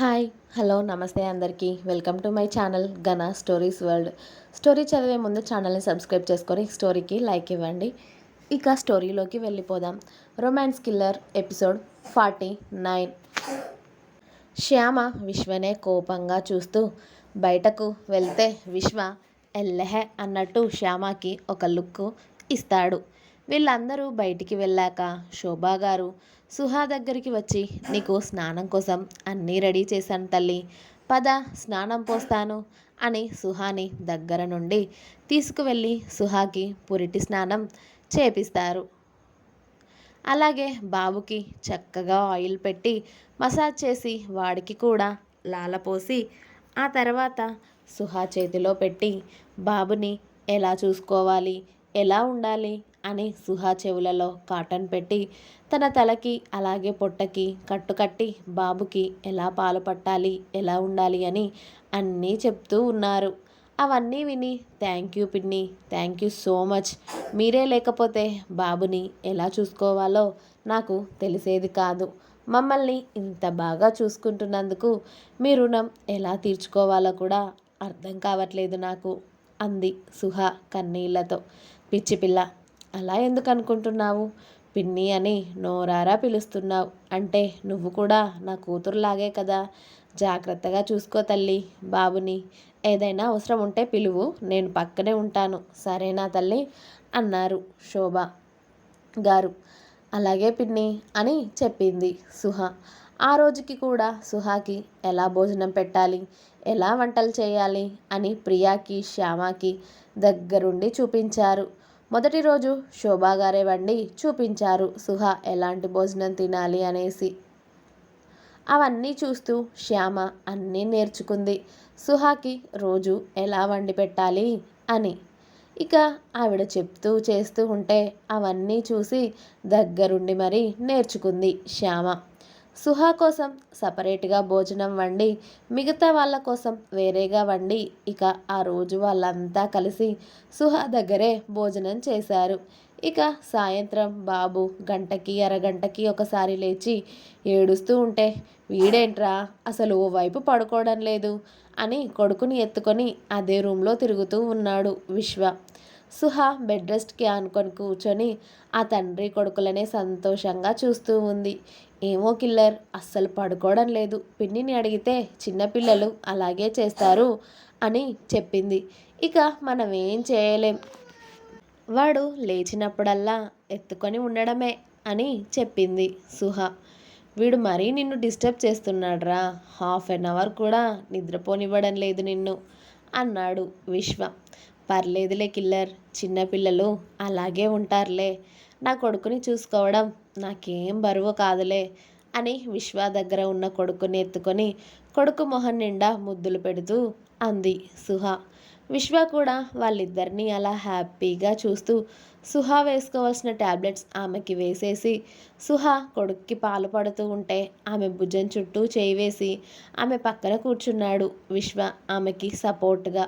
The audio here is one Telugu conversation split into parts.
హాయ్ హలో నమస్తే అందరికీ welcome to my channel Gana stories world. Story చదివే ముందు ఛానల్ని సబ్స్క్రైబ్ చేసుకొని స్టోరీకి లైక్ ఇవ్వండి. ఇక స్టోరీలోకి వెళ్ళిపోదాం. Romance killer episode 49. శ్యామ విశ్వనే కోపంగా చూస్తూ బయటకు వెళ్తే విశ్వ ఎల్లెహే అన్నట్టు శ్యామకి ఒక లుక్ ఇస్తాడు. వీళ్ళందరూ బయటికి వెళ్ళాక శోభా గారు సుహా దగ్గరికి వచ్చి, నీకు స్నానం కోసం అన్నీ రెడీ చేశాను తల్లి, పద స్నానం పోస్తాను అని సుహాని దగ్గర నుండి తీసుకువెళ్ళి సుహాకి పురిటి స్నానం చేపిస్తారు. అలాగే బాబుకి చక్కగా ఆయిల్ పెట్టి మసాజ్ చేసి వాడికి కూడా లాలపోసి ఆ తర్వాత సుహా చేతిలో పెట్టి బాబుని ఎలా చూసుకోవాలి, ఎలా ఉండాలి అని సుహా చెవులలో కాటన్ పెట్టి తన తలకి అలాగే పొట్టకి కట్టుకట్టి బాబుకి ఎలా పాలు పట్టాలి, ఎలా ఉండాలి అని అన్నీ చెప్తూ ఉన్నారు. అవన్నీ విని థ్యాంక్ యూ పిన్ని, థ్యాంక్ యూ సో మచ్, మీరే లేకపోతే బాబుని ఎలా చూసుకోవాలో నాకు తెలిసేది కాదు, మమ్మల్ని ఇంత బాగా చూసుకుంటున్నందుకు మీ రుణం ఎలా తీర్చుకోవాలో కూడా అర్థం కావట్లేదు నాకు అంది సుహా కన్నీళ్లతో. పిచ్చి పిల్ల, అలా ఎందుకు అనుకుంటున్నావు? పిన్ని అని నోరారా పిలుస్తున్నావు అంటే నువ్వు కూడా నా కూతురులాగే కదా. జాగ్రత్తగా చూసుకో తల్లి బాబుని, ఏదైనా అవసరం ఉంటే పిలువు, నేను పక్కనే ఉంటాను, సరేనా తల్లి అన్నారు శోభ గారు. అలాగే పిన్ని అని చెప్పింది సుహ. ఆ రోజుకి కూడా సుహాకి ఎలా భోజనం పెట్టాలి, ఎలా వంటలు చేయాలి అని ప్రియాకి శ్యామకి దగ్గరుండి చూపించారు. మొదటి రోజు శోభాగారే వండి చూపించారు సుహ ఎలాంటి భోజనం తినాలి అనేసి. అవన్నీ చూస్తూ శ్యామ అన్నీ నేర్చుకుంది సుహాకి రోజు ఎలా వండి పెట్టాలి అని. ఇక ఆవిడ చెప్తూ చేస్తూ ఉంటే అవన్నీ చూసి దగ్గరుండి మరీ నేర్చుకుంది శ్యామ. సుహా కోసం సపరేట్గా భోజనం వండి మిగతా వాళ్ళ కోసం వేరేగా వండి ఇక ఆ రోజు వాళ్ళంతా కలిసి సుహా దగ్గరే భోజనం చేశారు. ఇక సాయంత్రం బాబు గంటకి అరగంటకి ఒకసారి లేచి ఏడుస్తూ ఉంటే, వీడేంట్రా అసలు ఓ వైపు పడుకోవడం లేదు అని కొడుకుని ఎత్తుకొని అదే రూమ్లో తిరుగుతూ ఉన్నాడు విశ్వ. సుహ బెడ్ రెస్ట్కి ఆనుకొని కూర్చొని ఆ తండ్రి కొడుకులనే సంతోషంగా చూస్తూ ఉంది. ఏమో కిల్లర్ అస్సలు పడుకోవడం లేదు, పిన్నిని అడిగితే చిన్నపిల్లలు అలాగే చేస్తారు అని చెప్పింది. ఇక మనం ఏం చేయలేం, వాడు లేచినప్పుడల్లా ఎత్తుకొని ఉండడమే అని చెప్పింది సుహ. వీడు మరీ నిన్ను డిస్టర్బ్ చేస్తున్నాడ్రా, ½ కూడా నిద్రపోనివ్వడం లేదు నిన్ను అన్నాడు విశ్వ. పర్లేదులే కిల్లర్, చిన్నపిల్లలు అలాగే ఉంటారులే, నా కొడుకుని చూసుకోవడం నాకేం బరువు కాదులే అని విశ్వ దగ్గర ఉన్న కొడుకుని ఎత్తుకొని కొడుకు మొహం నిండా ముద్దులు పెడుతూ అంది సుహ. విశ్వ కూడా వాళ్ళిద్దరినీ అలా హ్యాపీగా చూస్తూ సుహ వేసుకోవాల్సిన ట్యాబ్లెట్స్ ఆమెకి వేసేసి సుహ కొడుక్కి పాలు పడుతూ ఉంటే ఆమె భుజం చుట్టూ చేయి వేసి ఆమె పక్కన కూర్చున్నాడు విశ్వ ఆమెకి సపోర్ట్గా.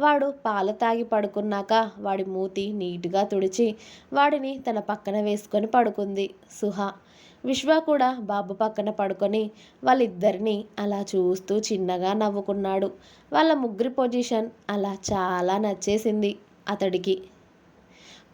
వాడు పాలు తాగి పడుకున్నాక వాడి మూతి నీట్గా తుడిచి వాడిని తన పక్కన వేసుకొని పడుకుంది సుహ. విశ్వ కూడా బాబు పక్కన పడుకొని వాళ్ళిద్దరినీ అలా చూస్తూ చిన్నగా నవ్వుకున్నాడు. వాళ్ళ ముగ్గురి పొజిషన్ అలా చాలా నచ్చేసింది అతడికి.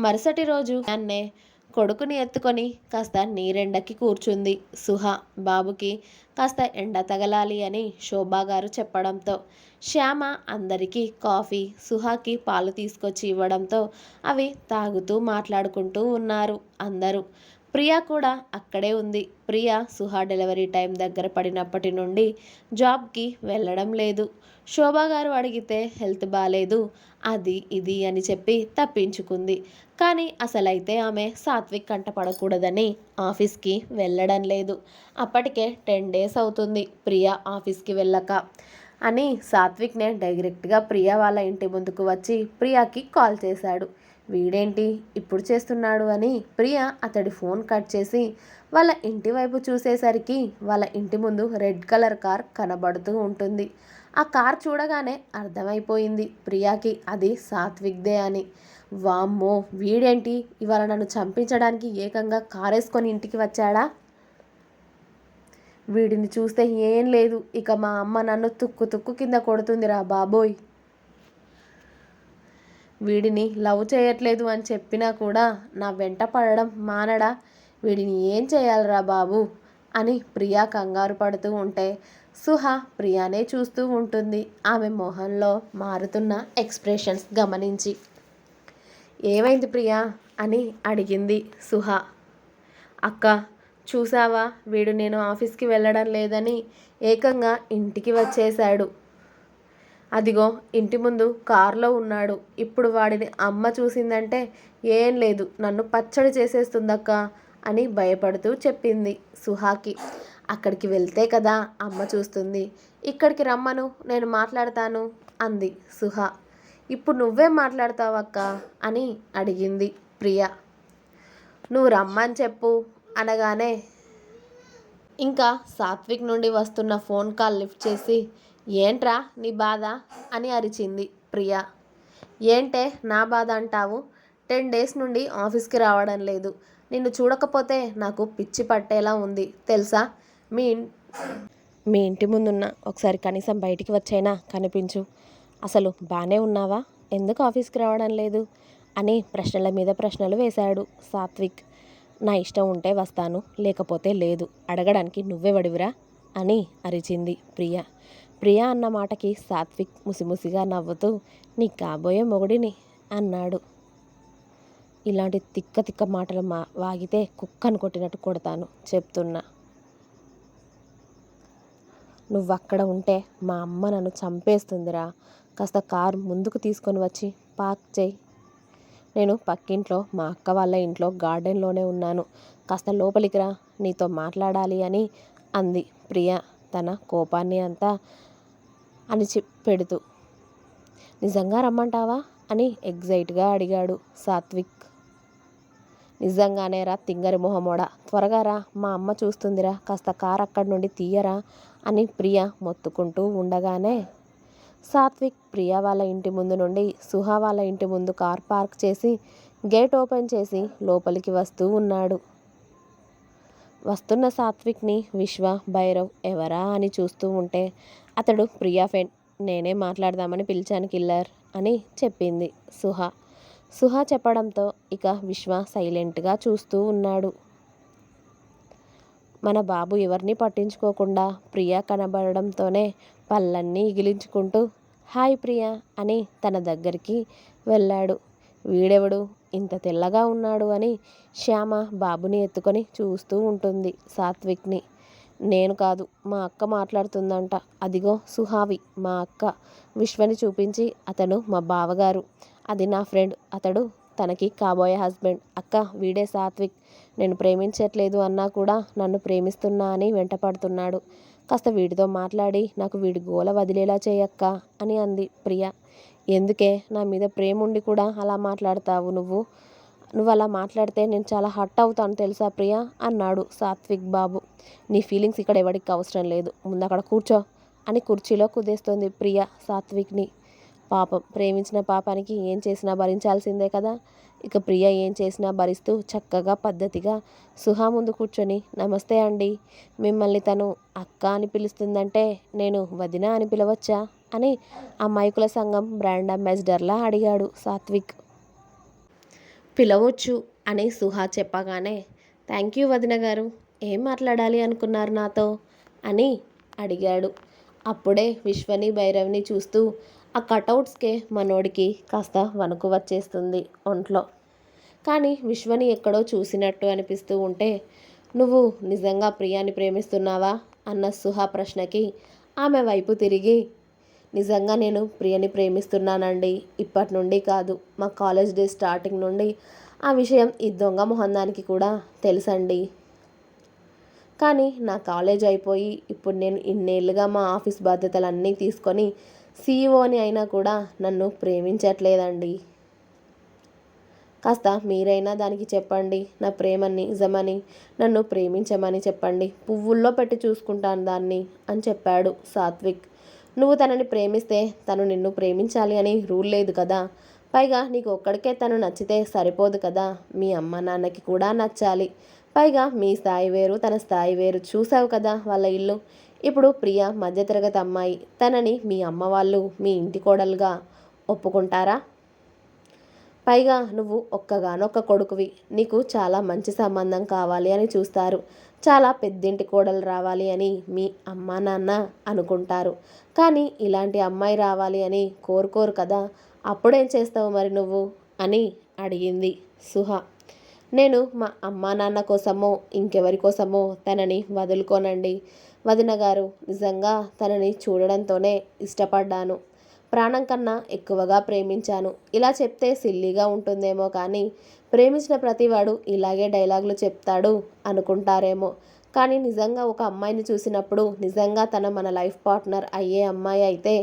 మరుసటి రోజు అన్నే కొడుకుని ఎత్తుకొని కాస్త నీరెండకి కూర్చుంది సుహ. బాబుకి కాస్త ఎండ తగలాలి అని శోభా గారు చెప్పడంతో శ్యామ అందరికీ కాఫీ, సుహాకి పాలు తీసుకొచ్చి ఇవ్వడంతో అవి తాగుతూ మాట్లాడుకుంటూ ఉన్నారు అందరూ. ప్రియా కూడా అక్కడే ఉంది. ప్రియా సుహా డెలివరీ టైం దగ్గర పడినప్పటి నుండి జాబ్కి వెళ్ళడం లేదు. శోభా గారు అడిగితే హెల్త్ బాగాలేదు అది ఇది అని చెప్పి తప్పించుకుంది. కానీ అసలైతే ఆమె సాత్విక్ కంట పడకూడదని ఆఫీస్కి వెళ్ళడం లేదు. అప్పటికే 10 days అవుతుంది ప్రియా ఆఫీస్కి వెళ్ళక అని సాత్విక్నే డైరెక్ట్గా ప్రియా వాళ్ళ ఇంటి ముందుకు వచ్చి ప్రియాకి కాల్ చేశాడు. వీడేంటి ఇప్పుడు చేస్తున్నాడు అని ప్రియా అతడి ఫోన్ కట్ చేసి వాళ్ళ ఇంటి వైపు చూసేసరికి వాళ్ళ ఇంటి ముందు రెడ్ కలర్ కార్ కనబడుతూ ఉంటుంది. ఆ కార్ చూడగానే అర్థమైపోయింది ప్రియాకి అది సాత్విక్దే అని. వామ్మో, వీడేంటి ఇవాళ నన్ను చంపించడానికి ఏకంగా కారేసుకొని ఇంటికి వచ్చాడా, వీడిని చూస్తే ఏం లేదు, ఇక మా అమ్మ నన్ను తుక్కు తుక్కు కింద కొడుతుందిరా బాబోయ్. వీడిని లవ్ చేయట్లేదు అని చెప్పినా కూడా నా వెంట పడడం మానడా, వీడిని ఏం చేయాలరా బాబు అని ప్రియా కంగారు పడుతూ ఉంటే సుహా ప్రియానే చూస్తూ ఉంటుంది. ఆమె మొహంలో మారుతున్న ఎక్స్ప్రెషన్స్ గమనించి. ఏమైంది ప్రియా అని అడిగింది సుహా. అక్క చూసావా, వీడు నేను ఆఫీస్కి వెళ్ళడం లేదని ఏకంగా ఇంటికి వచ్చేశాడు. అదిగో ఇంటి ముందు కారులో ఉన్నాడు. ఇప్పుడు వాడిని అమ్మ చూసిందంటే ఏం లేదు, నన్ను పచ్చడి చేసేస్తుందక్క అని భయపడుతూ చెప్పింది సుహాకి. అక్కడికి వెళ్తే కదా అమ్మ చూస్తుంది, ఇక్కడికి రమ్మను, నేను మాట్లాడతాను అంది సుహా. ఇప్పుడు నువ్వేం మాట్లాడతావక్క అని అడిగింది ప్రియ. నువ్వు రమ్మని చెప్పు అనగానే ఇంకా సాత్విక్ నుండి వస్తున్న ఫోన్ కాల్ లిఫ్ట్ చేసి ఏంట్రా నీ బాధ అని అరిచింది ప్రియ. ఏంటే నా బాధ అంటావు, 10 డేస్ నుండి ఆఫీస్కి రావడం లేదు. నిన్ను చూడకపోతే నాకు పిచ్చి పట్టేలా ఉంది తెలుసా. మీ ఇంటి ముందున్న ఒకసారి కనీసం బయటికి వచ్చైనా కనిపించు. అసలు బాగానే ఉన్నావా, ఎందుకు ఆఫీస్కి రావడం లేదు అని ప్రశ్నల మీద ప్రశ్నలు వేశాడు సాత్విక్. నా ఇష్టం ఉంటే వస్తాను, లేకపోతే లేదు, అడగడానికి నువ్వెవడివిరా అని అరిచింది ప్రియ. ప్రియ అన్న మాటకి సాత్విక్ ముసిముసిగా నవ్వుతూ నీ కాబోయే మొగుడిని అన్నాడు. ఇలాంటి తిక్క తిక్క మాటలు వాగితే కుక్కను కొట్టినట్టు కొడతాను చెప్తున్నా. నువ్వక్కడ ఉంటే మా అమ్మ నన్ను చంపేస్తుందిరా. కాస్త కారు ముందుకు తీసుకొని వచ్చి పార్క్ చేయి. నేను పక్కింట్లో మా అక్క వాళ్ళ ఇంట్లో గార్డెన్లోనే ఉన్నాను, కాస్త లోపలికి రా, నీతో మాట్లాడాలి అని అంది ప్రియ తన కోపాన్ని అంతా అణిచిపెడుతూ. నిజంగా రమ్మంటావా అని ఎగ్జైట్గా అడిగాడు సాత్విక్. నిజంగానే రా తింగరి మొహమోడా, త్వరగా రా, మా అమ్మ చూస్తుందిరా, కాస్త కారు అక్కడి నుండి తీయరా అని ప్రియ మొత్తుకుంటూ ఉండగానే సాత్విక్ ప్రియ వాళ్ళ ఇంటి ముందు నుండి సుహా వాళ్ళ ఇంటి ముందు కార్ పార్క్ చేసి గేట్ ఓపెన్ చేసి లోపలికి వస్తూ ఉన్నాడు. వస్తున్న సాత్విక్ని విశ్వ, భైరవ్ ఎవరా అని చూస్తూ ఉంటే అతడు ప్రియా ఫ్రెండ్, నేనే మాట్లాడదామని పిలిచాను కిల్లర్ అని చెప్పింది సుహా. సుహా చెప్పడంతో ఇక విశ్వ సైలెంట్గా చూస్తూ ఉన్నాడు. మన బాబు ఎవరిని పట్టించుకోకుండా ప్రియా కనబడడంతోనే పళ్ళన్నీ ఇగిలించుకుంటూ హాయ్ ప్రియా అని తన దగ్గరికి వెళ్ళాడు. వీడెవడు ఇంత తెల్లగా ఉన్నాడు అని శ్యామ బాబుని ఎత్తుకొని చూస్తూ ఉంటుంది సాత్విక్ని. నేను కాదు, మా అక్క మాట్లాడుతుందంట, అదిగో సుహావి మా అక్క విశ్వని చూపించి అతను మా బావగారు, అది నా ఫ్రెండ్, అతడు తనకి కాబోయే హస్బెండ్. అక్క వీడే సాత్విక్, నేను ప్రేమించట్లేదు అన్నా కూడా నన్ను ప్రేమిస్తున్నా అని వెంటపడుతున్నాడు. కాస్త వీడితో మాట్లాడి నాకు వీడి గోల వదిలేలా చేయక్క అని అంది ప్రియ. ఎందుకే, నా మీద ప్రేమ ఉండి కూడా అలా మాట్లాడతావు నువ్వు అలా మాట్లాడితే నేను చాలా హర్ట్ అవుతాను తెలుసా ప్రియ అన్నాడు సాత్విక్ బాబు. నీ ఫీలింగ్స్ ఇక్కడ ఎవరికి అవసరం లేదు, ముందు అక్కడ కూర్చో అని కుర్చీలో కుదేస్తోంది ప్రియ సాత్విక్ని. పాపం, ప్రేమించిన పాపానికి ఏం చేసినా భరించాల్సిందే కదా. ఇక ప్రియ ఏం చేసినా భరిస్తూ చక్కగా పద్ధతిగా సుహా ముందు కూర్చొని నమస్తే అండి, మిమ్మల్ని తను అక్క అని పిలుస్తుందంటే నేను వదిన అని పిలవచ్చా అని అమాయకుల సంఘం బ్రాండ్ అంబాసిడర్లా అడిగాడు సాత్విక్. పిలవచ్చు అని సుహా చెప్పగానే థ్యాంక్ యూ వదిన గారు, ఏం మాట్లాడాలి అనుకున్నారు నాతో అని అడిగాడు. అప్పుడే విశ్వని భైరవ్ని చూస్తూ ఆ కటౌట్స్కే మనోడికి కాస్త వణుకు వచ్చేస్తుంది ఒంట్లో. కానీ విశ్వని ఎక్కడో చూసినట్టు అనిపిస్తూ ఉంటే నువ్వు నిజంగా ప్రియాని ప్రేమిస్తున్నావా అన్న సుహా ప్రశ్నకి ఆమె వైపు తిరిగి నిజంగా నేను ప్రియని ప్రేమిస్తున్నానండి, ఇప్పటి నుండి కాదు, మా కాలేజ్ డే స్టార్టింగ్ నుండి. ఆ విషయం ఈ దొంగ మొహందానికి కూడా తెలుసండి. కానీ నా కాలేజ్ అయిపోయి ఇప్పుడు నేను ఇన్నేళ్ళుగా మా ఆఫీస్ బాధ్యతలన్నీ తీసుకొని సీఈఓని అయినా కూడా నన్ను ప్రేమించట్లేదండి. కాస్త మీరైనా దానికి చెప్పండి, నా ప్రేమ నిజమని, నన్ను ప్రేమించమని చెప్పండి, పువ్వుల్లో పెట్టి చూసుకుంటాను దాన్ని అని చెప్పాడు సాత్విక్. నువ్వు తనని ప్రేమిస్తే తను నిన్ను ప్రేమించాలి అని రూల్ లేదు కదా. పైగా నీకు ఒక్కడికే తను నచ్చితే సరిపోదు కదా, మీ అమ్మ నాన్నకి కూడా నచ్చాలి. పైగా మీ స్థాయి వేరు, తన స్థాయి వేరు. చూసావు కదా వాళ్ళ ఇల్లు. ఇప్పుడు ప్రియ మధ్యతరగతి అమ్మాయి. తనని మీ అమ్మ వాళ్ళు మీ ఇంటి కోడలుగా ఒప్పుకుంటారా? పైగా నువ్వు ఒక్కగానొక్క కొడుకువి. నీకు చాలా మంచి సంబంధం కావాలి అని చూస్తారు. చాలా పెద్దింటి కోడలు రావాలి అని మీ అమ్మా నాన్న అనుకుంటారు. కానీ ఇలాంటి అమ్మాయి రావాలి అని కోరుకోరు కదా. అప్పుడేం చేస్తావు మరి నువ్వు అని అడిగింది సుహ. నేను మా అమ్మా నాన్న కోసమో ఇంకెవరి కోసమో తనని వదులుకోనండి వదిన గారు. నిజంగా తనని చూడడంతోనే ఇష్టపడ్డాను. ప్రాణం కన్నా ఎక్కువగా ప్రేమించాను. ఇలా చెప్తే సిల్లీగా ఉంటుందేమో కానీ ప్రేమించిన ప్రతివాడు ఇలాగే డైలాగులు చెప్తాడు అనుకుంటారేమో. కానీ నిజంగా ఒక అమ్మాయిని చూసినప్పుడు నిజంగా తన మన లైఫ్ పార్ట్నర్ అయ్యే అమ్మాయి అయితే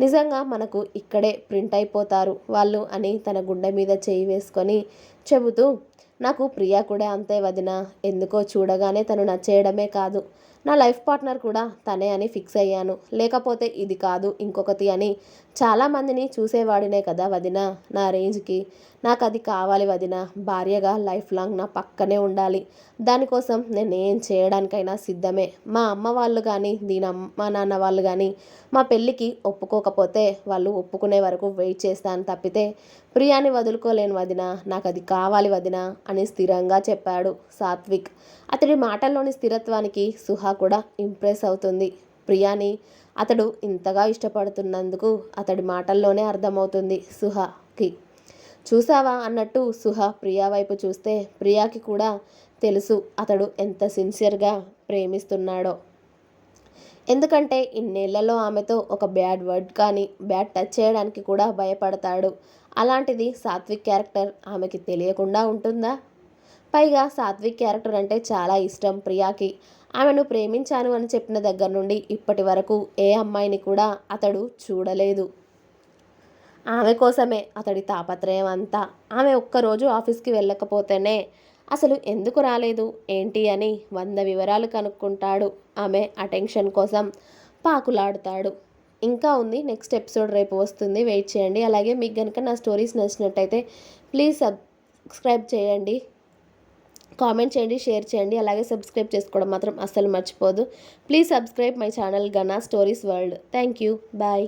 నిజంగా మనకు ఇక్కడే ప్రింట్ అయిపోతారు వాళ్ళు అని తన గుండె మీద చేయి వేసుకొని చెబుతూ, నాకు ప్రియా కూడా అంతే వదిన. ఎందుకో చూడగానే తను నచ్చేయడమే కాదు, నా లైఫ్ పార్ట్నర్ కూడా తనే అని ఫిక్స్ అయ్యాను. లేకపోతే ఇది కాదు ఇంకొకటి అని చాలామందిని చూసేవాడినే కదా వదిన నా రేంజ్కి. నాకు అది కావాలి వదిన. భార్యగా లైఫ్ లాంగ్ నా పక్కనే ఉండాలి. దానికోసం నేను ఏం చేయడానికైనా సిద్ధమే. మా అమ్మ వాళ్ళు కానీ దీని అమ్మ నాన్న వాళ్ళు కానీ మా పెళ్ళికి ఒప్పుకోకపోతే వాళ్ళు ఒప్పుకునే వరకు వెయిట్ చేస్తాను తప్పితే ప్రియాని వదులుకోలేను వదిన. నాకు అది కావాలి వదిన అని స్థిరంగా చెప్పాడు సాత్విక్. అతడి మాటల్లోని స్థిరత్వానికి సుహ కూడా ఇంప్రెస్ అవుతుంది. ప్రియాని అతడు ఇంతగా ఇష్టపడుతున్నందుకు అతడి మాటల్లోనే అర్థమవుతుంది సుహకి. చూసావా అన్నట్టు సుహ ప్రియా వైపు చూస్తే ప్రియాకి కూడా తెలుసు అతడు ఎంత సిన్సియర్గా ప్రేమిస్తున్నాడో. ఎందుకంటే ఇన్నేళ్లలో ఆమెతో ఒక బ్యాడ్ వర్డ్ కానీ బ్యాడ్ టచ్ చేయడానికి కూడా భయపడతాడు. అలాంటిది సాత్విక్ క్యారెక్టర్ ఆమెకి తెలియకుండా ఉంటుందా? పైగా సాత్విక్ క్యారెక్టర్ అంటే చాలా ఇష్టం ప్రియాకి. ఆమెను ప్రేమించాను అని చెప్పిన దగ్గర నుండి ఇప్పటి వరకు ఏ అమ్మాయిని కూడా అతడు చూడలేదు. ఆమె కోసమే అతడి తాపత్రయం అంతా. ఆమె ఒక్కరోజు ఆఫీస్కి వెళ్ళకపోతేనే అసలు ఎందుకు రాలేదు ఏంటి అని 100 వివరాలు కనుక్కుంటాడు. ఆమె అటెన్షన్ కోసం పాకులాడుతాడు. ఇంకా ఉంది, నెక్స్ట్ ఎపిసోడ్ రేపు వస్తుంది, వెయిట్ చేయండి. అలాగే మీకు కనుక నా స్టోరీస్ నచ్చినట్టయితే ప్లీజ్ సబ్స్క్రైబ్ చేయండి, కామెంట్ చేయండి, షేర్ చేయండి. అలాగే సబ్స్క్రైబ్ చేసుకోవడం మాత్రం అస్సలు మర్చిపోదు. Please subscribe my channel Gana stories world. Thank you. Bye.